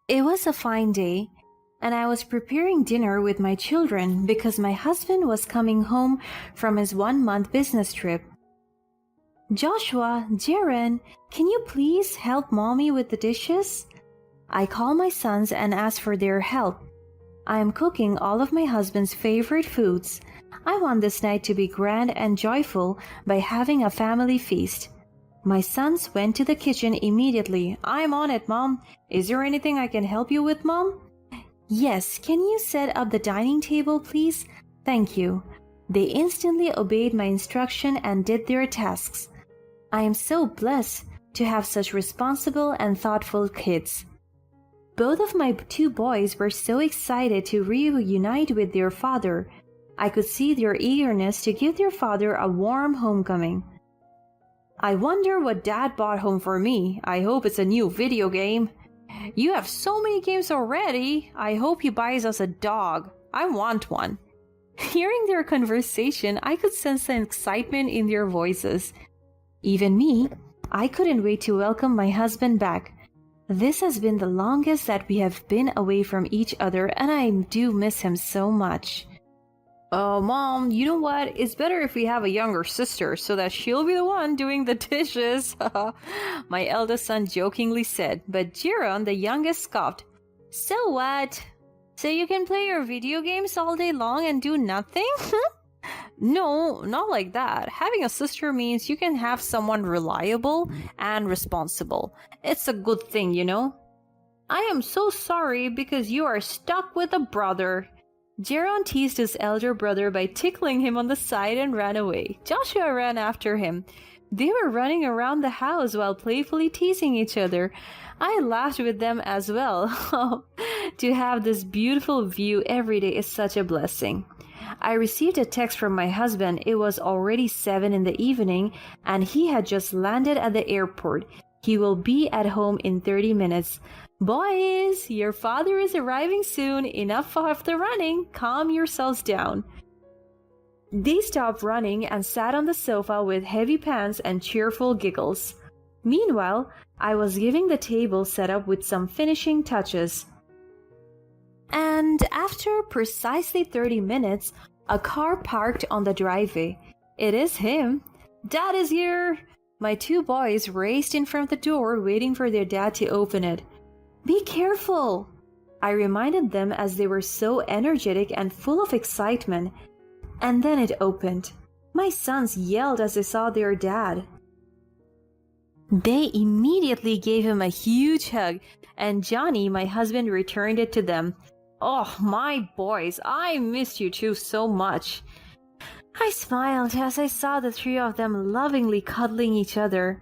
It was a fine day, and I was preparing dinner with my children because my husband was coming home from his 1-month business trip. Joshua, Jaren, can you please help mommy with the dishes? I call my sons and ask for their help. I am cooking all of my husband's favorite foods. I want this night to be grand and joyful by having a family feast. My sons went to the kitchen immediately. I'm on it, Mom. Is there anything I can help you with, Mom? Yes, can you set up the dining table, please? Thank you. They instantly obeyed my instruction and did their tasks. I am so blessed to have such responsible and thoughtful kids. Both of my 2 boys were so excited to reunite with their father. I could see their eagerness to give their father a warm homecoming. I wonder what Dad bought home for me. I hope it's a new video game. You have so many games already. I hope he buys us a dog. I want one. Hearing their conversation, I could sense the excitement in their voices. Even me, I couldn't wait to welcome my husband back. This has been the longest that we have been away from each other, and I do miss him so much. Oh, Mom, you know what? It's better if we have a younger sister so that she'll be the one doing the dishes. My eldest son jokingly said, but Jiron, the youngest, scoffed. So what? So you can play your video games all day long and do nothing? No, not like that. Having a sister means you can have someone reliable and responsible. It's a good thing, you know? I am so sorry because you are stuck with a brother. Jaron teased his elder brother by tickling him on the side and ran away. Joshua ran after him. They were running around the house while playfully teasing each other. I laughed with them as well. To have this beautiful view every day is such a blessing. I received a text from my husband. It was already 7 in the evening and he had just landed at the airport. He will be at home in 30 minutes. Boys, your father is arriving soon. Enough of the running. Calm yourselves down. They stopped running and sat on the sofa with heavy pants and cheerful giggles. Meanwhile, I was giving the table setup with some finishing touches. And after precisely 30 minutes, a car parked on the driveway. It is him. Dad is here. My 2 boys raced in front of the door, waiting for their dad to open it. Be careful, I reminded them as they were so energetic and full of excitement. And then it opened. My sons yelled as they saw their dad. They immediately gave him a huge hug, and Johnny, my husband, returned it to them. Oh, my boys, I missed you two so much. I smiled as I saw the 3 of them lovingly cuddling each other.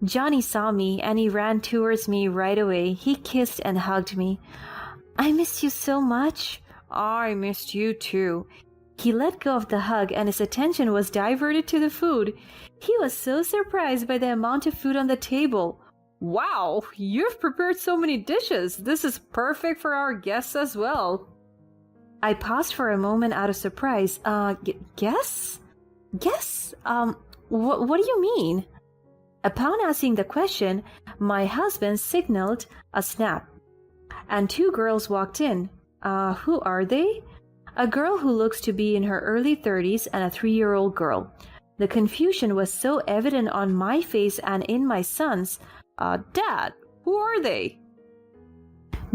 Johnny saw me and he ran towards me right away. He kissed and hugged me. I missed you so much. I missed you too. He let go of the hug and his attention was diverted to the food. He was so surprised by the amount of food on the table. Wow, you've prepared so many dishes. This is perfect for our guests as well. I paused for a moment out of surprise. Guests? Guests? What do you mean? Upon asking the question, my husband signaled a snap. And 2 girls walked in. Who are they? A girl who looks to be in her early 30s and a 3-year-old girl. The confusion was so evident on my face and in my son's. Dad, who are they?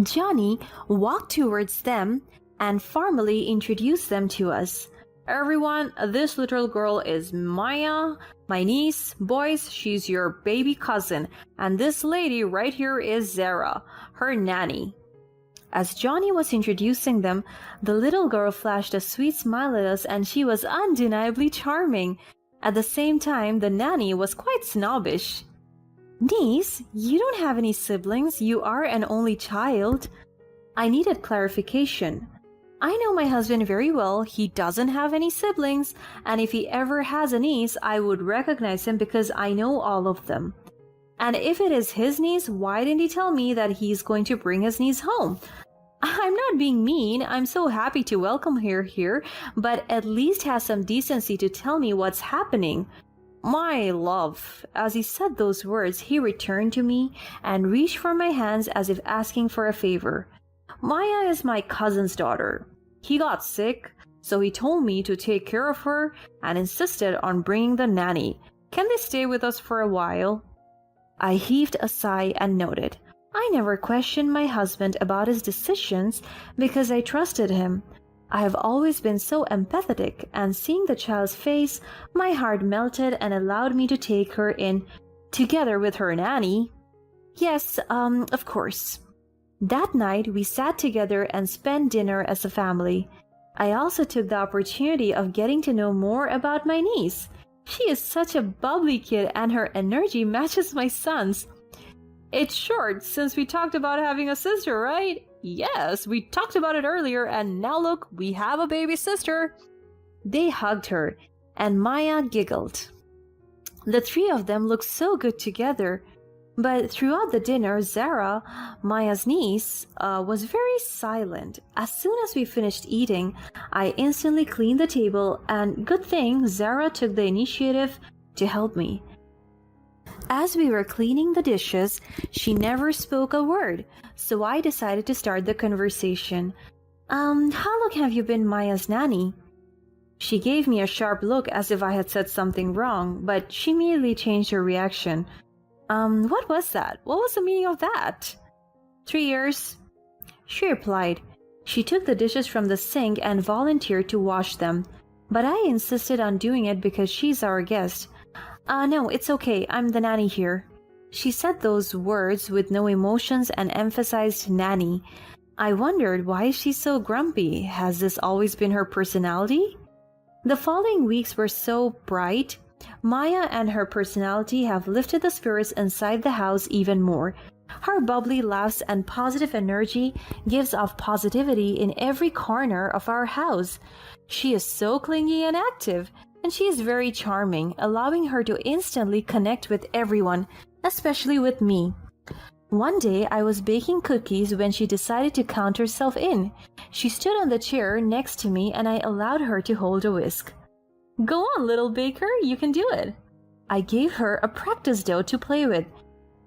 Johnny walked towards them and formally introduced them to us. Everyone, this little girl is Maya, my niece. Boys, she's your baby cousin. And this lady right here is Zara, her nanny. As Johnny was introducing them, the little girl flashed a sweet smile at us and she was undeniably charming. At the same time, the nanny was quite snobbish. Niece, you don't have any siblings. You are an only child. I needed clarification. I know my husband very well. He doesn't have any siblings, and if he ever has a niece, I would recognize him because I know all of them. And if it is his niece, why didn't he tell me that he's going to bring his niece home? I'm not being mean. I'm so happy to welcome her here, but at least have some decency to tell me what's happening. My love. As he said those words, he returned to me and reached for my hands as if asking for a favor. Maya is my cousin's daughter. He got sick, so he told me to take care of her and insisted on bringing the nanny. Can they stay with us for a while? I heaved a sigh and nodded. I never questioned my husband about his decisions because I trusted him. I have always been so empathetic, and seeing the child's face, my heart melted and allowed me to take her in, together with her nanny. Yes, of course. That night, we sat together and spent dinner as a family. I also took the opportunity of getting to know more about my niece. She is such a bubbly kid and her energy matches my son's. It's short since we talked about having a sister, right? Yes, we talked about it earlier and now look, we have a baby sister. They hugged her and Maya giggled. The three of them looked so good together. But throughout the dinner, Zara, Maya's niece, was very silent. As soon as we finished eating, I instantly cleaned the table and good thing Zara took the initiative to help me. As we were cleaning the dishes, she never spoke a word, so I decided to start the conversation. How long have you been Maya's nanny? She gave me a sharp look as if I had said something wrong, but she immediately changed her reaction. What was that? What was the meaning of that? 3 years, she replied. She took the dishes from the sink and volunteered to wash them, but I insisted on doing it because she's our guest. No, it's okay. I'm the nanny here. She said those words with no emotions and emphasized nanny. I wondered why she's so grumpy. Has this always been her personality? The following weeks were so bright. Maya and her personality have lifted the spirits inside the house even more. Her bubbly laughs and positive energy gives off positivity in every corner of our house. She is so clingy and active, and she is very charming, allowing her to instantly connect with everyone, especially with me. One day, I was baking cookies when she decided to count herself in. She stood on the chair next to me and I allowed her to hold a whisk. Go on, little baker, you can do it. I gave her a practice dough to play with.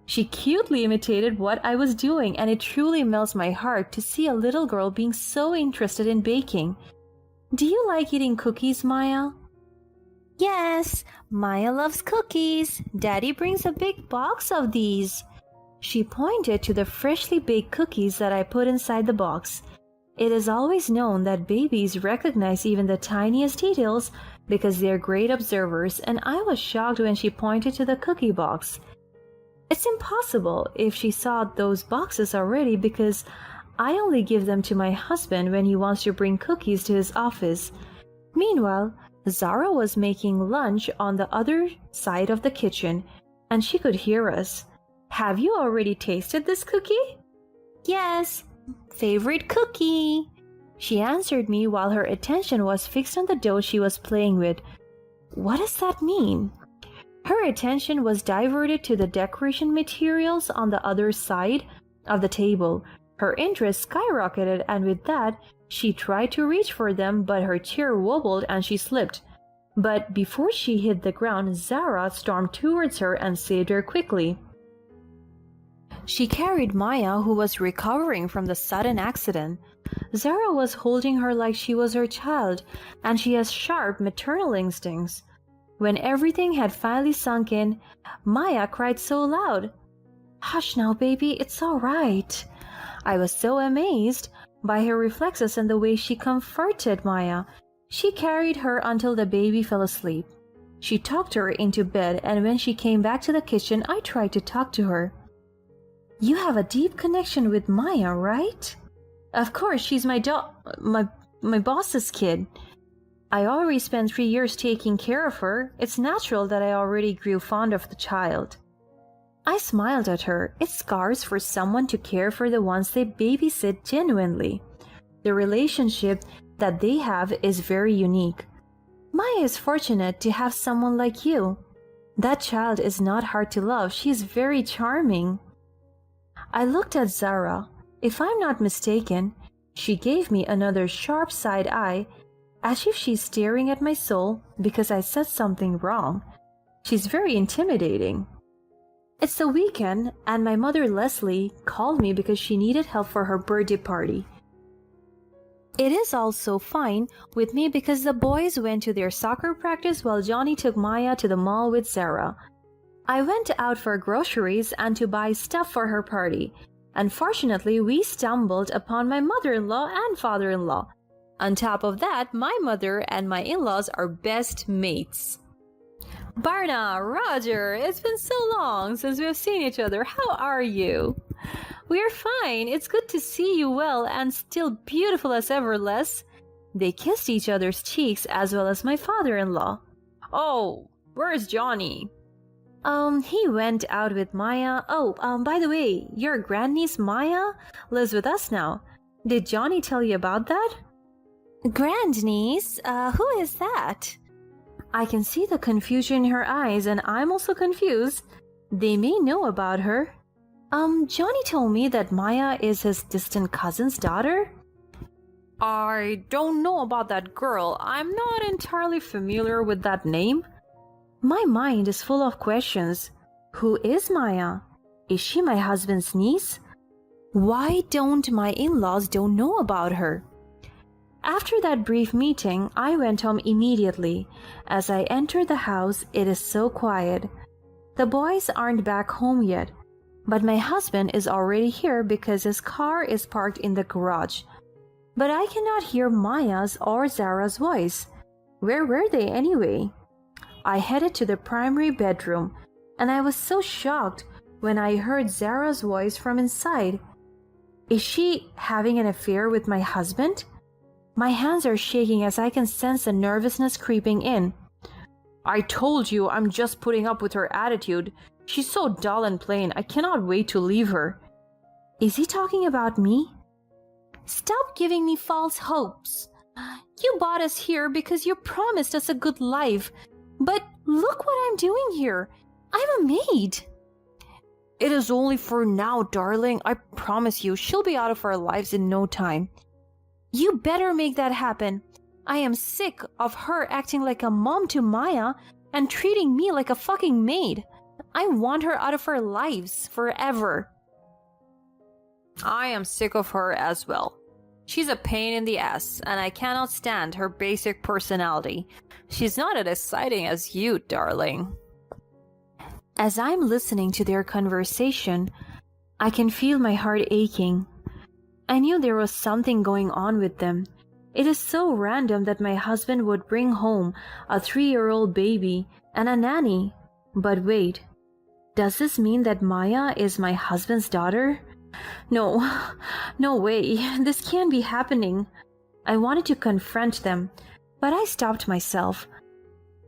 She cutely imitated what I was doing, and it truly melts my heart to see a little girl being so interested in baking. Do you like eating cookies, Maya? Yes, Maya loves cookies. Daddy brings a big box of these. She pointed to the freshly baked cookies that I put inside the box. It is always known that babies recognize even the tiniest details because they are great observers, and I was shocked when she pointed to the cookie box. It's impossible if she saw those boxes already because I only give them to my husband when he wants to bring cookies to his office. Meanwhile, Zara was making lunch on the other side of the kitchen, and she could hear us. Have you already tasted this cookie? Yes, favorite cookie. She answered me while her attention was fixed on the dough she was playing with. What does that mean? Her attention was diverted to the decoration materials on the other side of the table. Her interest skyrocketed, and with that, she tried to reach for them, but her chair wobbled and she slipped. But before she hit the ground, Zara stormed towards her and saved her quickly. She carried Maya, who was recovering from the sudden accident. Zara was holding her like she was her child, and she has sharp maternal instincts. When everything had finally sunk in, Maya cried so loud. Hush now, baby, it's all right. I was so amazed by her reflexes and the way she comforted Maya. She carried her until the baby fell asleep. She tucked her into bed, and when she came back to the kitchen, I tried to talk to her. You have a deep connection with Maya, right? Of course, she's my boss's kid. I already spent 3 years taking care of her. It's natural that I already grew fond of the child. I smiled at her. It's scarce for someone to care for the ones they babysit genuinely. The relationship that they have is very unique. Maya is fortunate to have someone like you. That child is not hard to love. She is very charming. I looked at Zara. If I'm not mistaken, she gave me another sharp side eye, as if she's staring at my soul because I said something wrong. She's very intimidating. It's the weekend, and my mother Leslie called me because she needed help for her birthday party. It is also fine with me because the boys went to their soccer practice while Johnny took Maya to the mall with Sarah. I went out for groceries and to buy stuff for her party. Unfortunately, we stumbled upon my mother-in-law and father-in-law. On top of that, my mother and my in-laws are best mates. Barna, Roger, it's been so long since we've seen each other. How are you? We're fine. It's good to see you well and still beautiful as ever, Les. They kissed each other's cheeks as well as my father-in-law. Oh, where's Johnny? He went out with Maya. Oh, by the way, your grandniece Maya lives with us now. Did Johnny tell you about that? Grandniece? Who is that? I can see the confusion in her eyes, and I'm also confused. They may know about her. Johnny told me that Maya is his distant cousin's daughter. I don't know about that girl. I'm not entirely familiar with that name. My mind is full of questions. Who is Maya? Is she my husband's niece? Why don't my in-laws don't know about her? After that brief meeting, I went home immediately. As I entered the house, it is so quiet. The boys aren't back home yet, but my husband is already here because his car is parked in the garage. But I cannot hear Maya's or Zara's voice. Where were they anyway? I headed to the primary bedroom, and I was so shocked when I heard Zara's voice from inside. Is she having an affair with my husband? My hands are shaking as I can sense the nervousness creeping in. I told you I'm just putting up with her attitude. She's so dull and plain. I cannot wait to leave her. Is he talking about me? Stop giving me false hopes. You brought us here because you promised us a good life. But look what I'm doing here. I'm a maid. It is only for now, darling. I promise you, she'll be out of our lives in no time. You better make that happen. I am sick of her acting like a mom to Maya and treating me like a fucking maid. I want her out of our lives forever. I am sick of her as well. She's a pain in the ass, and I cannot stand her basic personality. She's not as exciting as you, darling. As I'm listening to their conversation, I can feel my heart aching. I knew there was something going on with them. It is so random that my husband would bring home a 3-year-old baby and a nanny. But wait, does this mean that Maya is my husband's daughter? No way, this can't be happening. I wanted to confront them, but I stopped myself.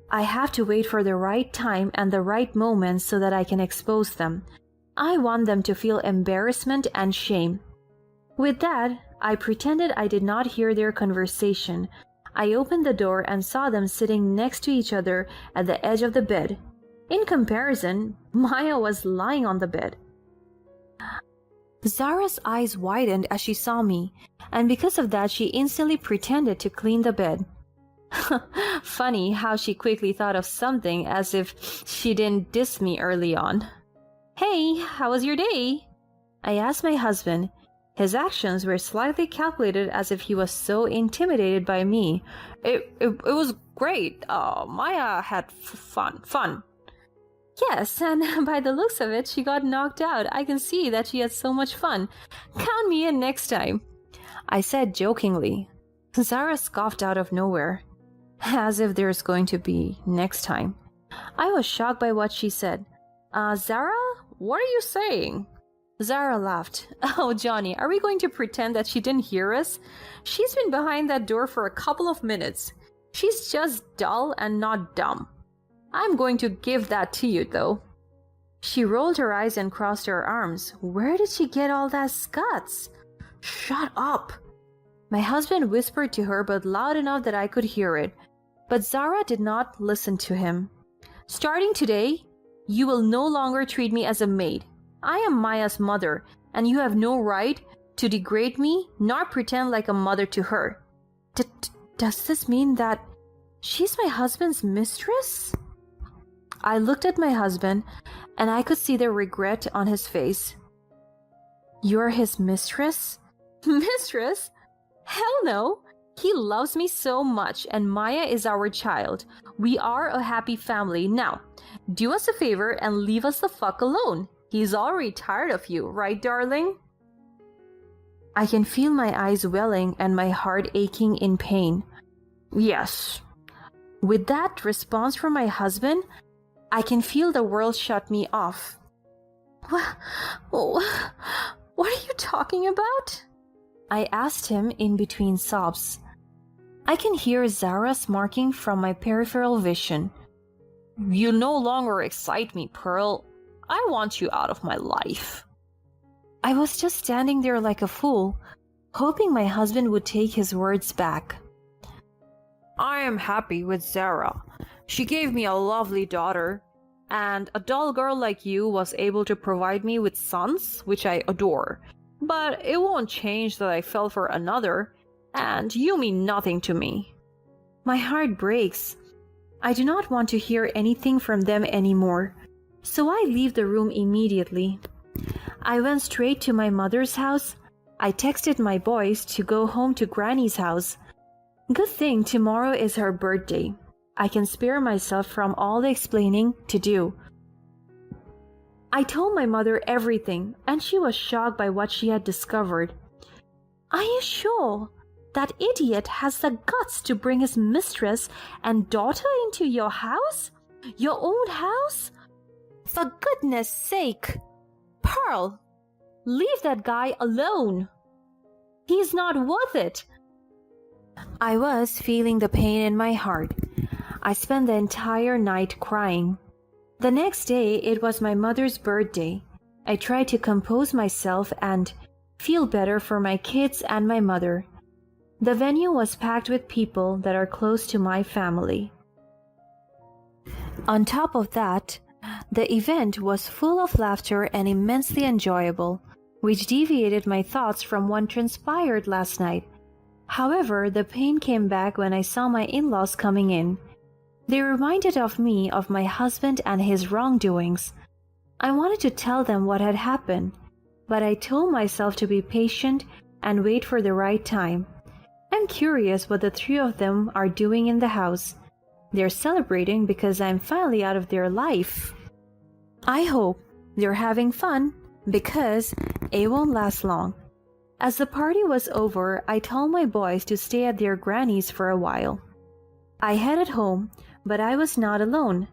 I have to wait for the right time and the right moment so that I can expose them. I want them to feel embarrassment and shame. With that, I pretended I did not hear their conversation. I opened the door and saw them sitting next to each other at the edge of the bed. In comparison, Maya was lying on the bed. Zara's eyes widened as she saw me, and because of that she instantly pretended to clean the bed. Funny how she quickly thought of something as if she didn't diss me early on. Hey, how was your day? I asked my husband. His actions were slightly calculated as if he was so intimidated by me. It was great. Maya had fun. Yes, and by the looks of it, she got knocked out. I can see that she had so much fun. Count me in next time, I said jokingly. Zara scoffed out of nowhere, as if there's going to be next time. I was shocked by what she said. Zara, what are you saying? Zara laughed. Oh, Johnny, are we going to pretend that she didn't hear us? She's been behind that door for a couple of minutes. She's just dull and not dumb. I'm going to give that to you, though. She rolled her eyes and crossed her arms. Where did she get all that guts? Shut up! My husband whispered to her, but loud enough that I could hear it. But Zara did not listen to him. Starting today, you will no longer treat me as a maid. I am Maya's mother, and you have no right to degrade me nor pretend like a mother to her. Does this mean that she's my husband's mistress? I looked at my husband, and I could see the regret on his face. You're his mistress? Mistress? Hell no! He loves me so much, and Maya is our child. We are a happy family. Now, do us a favor and leave us the fuck alone. He's already tired of you, right, darling? I can feel my eyes welling and my heart aching in pain. Yes. With that response from my husband, I can feel the world shut me off. What are you talking about? I asked him in between sobs. I can hear Zara's marking from my peripheral vision. You no longer excite me, Pearl. I want you out of my life. I was just standing there like a fool, hoping my husband would take his words back. I am happy with Zara. She gave me a lovely daughter, and a dull girl like you was able to provide me with sons, which I adore. But it won't change that I fell for another, and you mean nothing to me. My heart breaks. I do not want to hear anything from them anymore, so I leave the room immediately. I went straight to my mother's house. I texted my boys to go home to Granny's house. Good thing tomorrow is her birthday. I can spare myself from all the explaining to do. I told my mother everything, and she was shocked by what she had discovered. Are you sure? That idiot has the guts to bring his mistress and daughter into your house? Your own house? For goodness sake! Pearl, leave that guy alone. He's not worth it. I was feeling the pain in my heart. I spent the entire night crying. The next day, it was my mother's birthday. I tried to compose myself and feel better for my kids and my mother. The venue was packed with people that are close to my family. On top of that, the event was full of laughter and immensely enjoyable, which deviated my thoughts from what transpired last night. However, the pain came back when I saw my in-laws coming in. They reminded of me of my husband and his wrongdoings. I wanted to tell them what had happened, but I told myself to be patient and wait for the right time. I'm curious what the three of them are doing in the house. They're celebrating because I'm finally out of their life. I hope they're having fun because it won't last long. As the party was over, I told my boys to stay at their granny's for a while. I headed home, but I was not alone.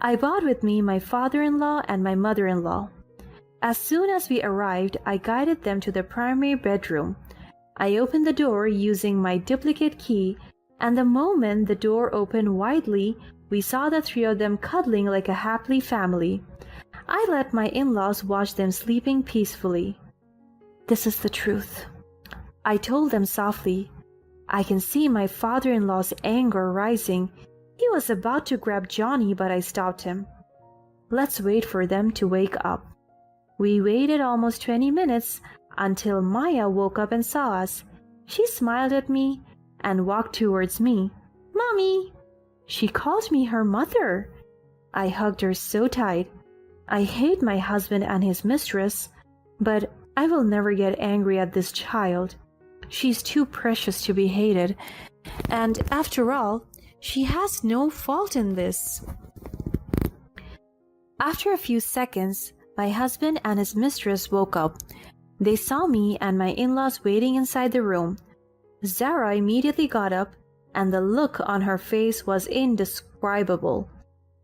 I brought with me my father-in-law and my mother-in-law. As soon as we arrived, I guided them to the primary bedroom. I opened the door using my duplicate key, and the moment the door opened widely, we saw the three of them cuddling like a happy family. I let my in-laws watch them sleeping peacefully. This is the truth. I told them softly. I can see my father-in-law's anger rising. He was about to grab Johnny, but I stopped him. Let's wait for them to wake up. We waited almost 20 minutes until Maya woke up and saw us. She smiled at me and walked towards me. Mommy! She called me her mother. I hugged her so tight. I hate my husband and his mistress, but I will never get angry at this child. She's too precious to be hated, and after all, she has no fault in this. After a few seconds, my husband and his mistress woke up. They saw me and my in-laws waiting inside the room. Zara immediately got up, and the look on her face was indescribable.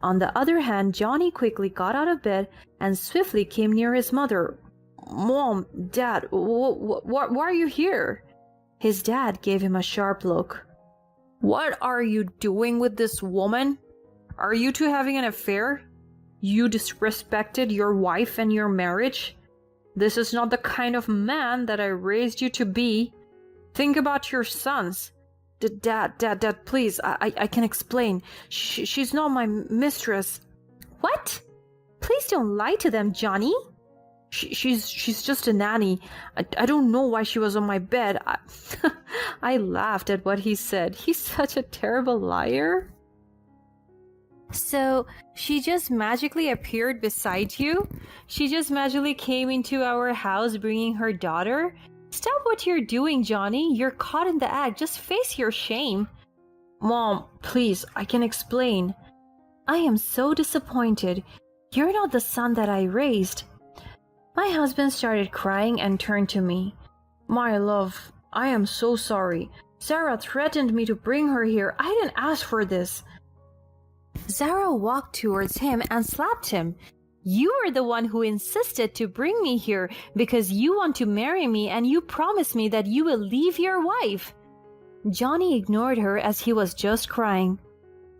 On the other hand, Johnny quickly got out of bed and swiftly came near his mother. Mom, Dad, why are you here? His dad gave him a sharp look. What are you doing with this woman? Are you two having an affair? You disrespected your wife and your marriage? This is not the kind of man that I raised you to be. Think about your sons. Dad, please, I can explain. She's not my mistress. What? Please don't lie to them, Johnny. She's just a nanny. I don't know why she was on my bed. I laughed at what he said. He's such a terrible liar. So, she just magically appeared beside you? She just magically came into our house bringing her daughter? Stop what you're doing, Johnny. You're caught in the act. Just face your shame. Mom, please, I can explain. I am so disappointed. You're not the son that I raised. My husband started crying and turned to me. My love, I am so sorry. Sarah threatened me to bring her here. I didn't ask for this. Zara walked towards him and slapped him. You are the one who insisted to bring me here because you want to marry me and you promised me that you will leave your wife. Johnny ignored her as he was just crying.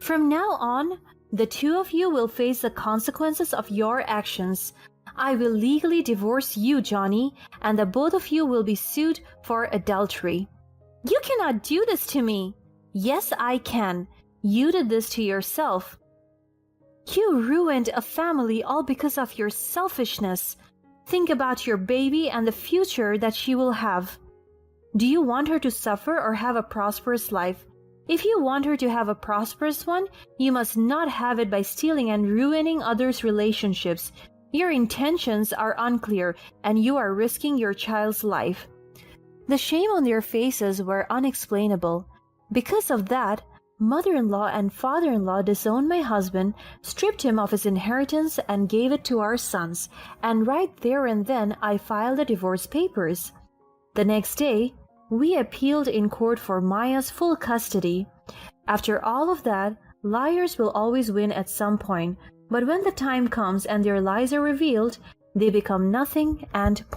From now on, the two of you will face the consequences of your actions. I will legally divorce you, Johnny, and the both of you will be sued for adultery. You cannot do this to me. Yes, I can. You did this to yourself. You ruined a family all because of your selfishness. Think about your baby and the future that she will have. Do you want her to suffer or have a prosperous life? If you want her to have a prosperous one, you must not have it by stealing and ruining others' relationships. Your intentions are unclear, and you are risking your child's life. The shame on their faces were unexplainable. Because of that, mother-in-law and father-in-law disowned my husband, stripped him of his inheritance, and gave it to our sons, and right there and then I filed the divorce papers. The next day, we appealed in court for Maya's full custody. After all of that, liars will always win at some point, but when the time comes and their lies are revealed, they become nothing and pointless.